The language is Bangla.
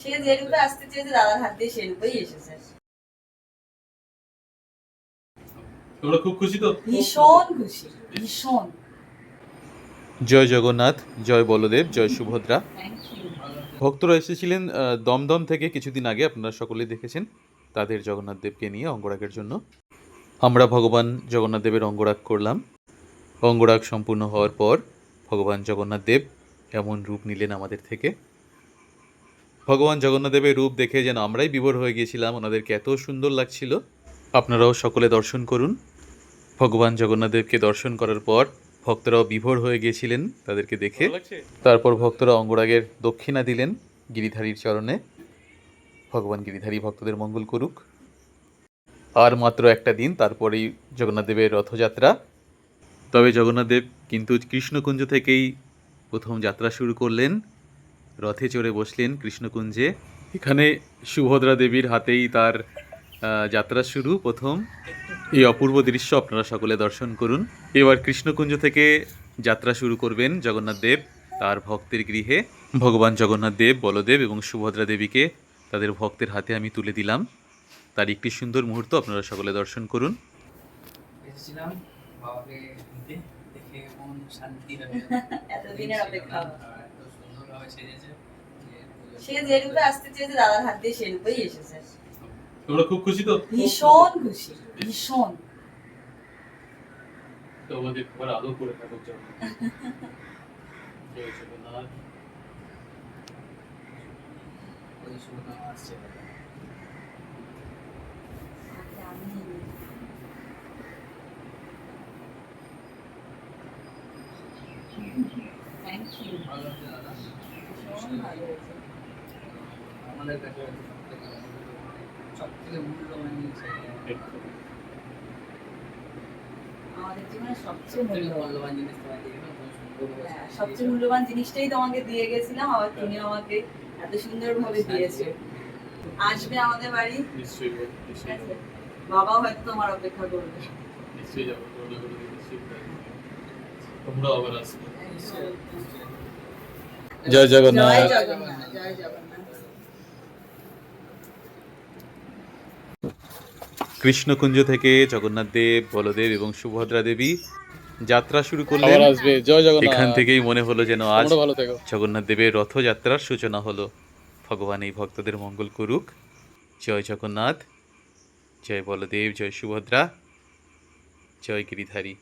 সে যে রূপে আসতে চেয়েছে দাদার হাত দিয়ে সে রূপেই এসেছে। তোমরা খুব খুশি তো? ভীষণ খুশি, ভীষণ। জয় জগন্নাথ, জয় বলদেব, জয় সুভদ্রা। Thank you. ভক্তরা এসেছিলেন দমদম থেকে কিছুদিন আগে, আপনারা সকলেই দেখেছেন, তাদের জগন্নাথ দেবকে নিয়ে অঙ্গরাগের জন্য। আমরা ভগবান জগন্নাথ দেবের অঙ্গরাগ করলাম। অঙ্গরাগ সম্পূর্ণ হওয়ার পর ভগবান জগন্নাথ দেব এমন রূপ নিলেন আমাদের থেকে। ভগবান জগন্নাথ দেবের রূপ দেখে যেন আমরাই বিভোর হয়ে গিয়েছিলাম, ওনাদেরকে এত সুন্দর লাগছিল। আপনারাও সকলে দর্শন করুন। ভগবান জগন্নাথ দেবকে দর্শন করার পর ভক্তরাও বিভোর হয়ে গিয়েছিলেন তাদেরকে দেখে। তারপর ভক্তরা অঙ্গরাগের দক্ষিণা দিলেন গিরিধারীর চরণে। ভগবান গিরিধারী ভক্তদের মঙ্গল করুক। আর মাত্র একটা দিন, তারপরেই জগন্নাথ দেবের রথযাত্রা। তবে জগন্নাথ দেব কিন্তু কৃষ্ণকুঞ্জ থেকেই প্রথম যাত্রা শুরু করলেন। রথে চড়ে বসলেন কৃষ্ণকুঞ্জে। এখানে সুভদ্রা দেবীর হাতেই তার যাত্রা শুরু প্রথম। এই অপূর্ব দৃশ্য আপনারা সকলে দর্শন করুন। এবার কৃষ্ণকুঞ্জ থেকে যাত্রা শুরু করবেন জগন্নাথ দেব তার ভক্তের গৃহে। ভগবান জগন্নাথ দেব, বলদেব এবং সুভদ্রা দেবীকে তাদের ভক্তের হাতে আমি তুলে দিলাম। তার একটি সুন্দর মুহূর্ত আপনারা সকলে দর্শন করুন। এসেছিলাম বাবাকে নিতে, দেখে মন শান্তি হয়ে এতদিনের অপেক্ষা। এত সুন্দরভাবে সেজেছে। সে যে রূপে আসতে চেয়েছে দাদার হাত দিয়ে সে রূপেই এসেছে। তোমরা খুব খুশি তো? ভীষণ খুশি, ভীষণ। তোমাদের ঘর আলো করে থাকো জয় জগন্নাথ। ওই শুভকামনা আসছে। Thank you. ভালো লাগছে দাদা। ভীষণ ভালো হয়েছে। আমাদের কাছে সবথেকে মূল্যবান জিনিস আমাদের জীবনে সবচেয়ে মূল্যবান মূল্যবান জিনিস তোমায় দিয়ে গেলাম। তুমি সুন্দরভাবে হ্যাঁ, সবচেয়ে মূল্যবান জিনিসটাই তোমাকে দিয়ে গেছিলাম, আবার তুমি আমাকে এত সুন্দরভাবে দিয়েছো। আসবে আমাদের বাড়ি, নিশ্চয়ই বল, ঠিক নিশ্চয়ই আছে? যাবো। বাবাও হয়তো তোমার অপেক্ষা করবে। নিশ্চয়ই যাবো, তোমরা করে নিশ্চয়ই যাবো। তোমরাও আবার আসবে। জয় জগন্নাথ। জয় জগন্নাথ, জয় জগন্নাথ। কৃষ্ণকুঞ্জ থেকে জগন্নাথ দেব, বলদেব এবং সুভদ্রা দেবী যাত্রা শুরু করলেন। আবার আসবে। জয় জগন্নাথ। এখান থেকেই মনে হলো যেন আজ তোমরা ভালো থেকো। জগন্নাথ দেবের রথযাত্রার সূচনা হলো। ভগবান এই ভক্তদের মঙ্গল করুক। জয় জগন্নাথ, জয় বলদেব, জয় সুভদ্রা, জয় গিরিধারী।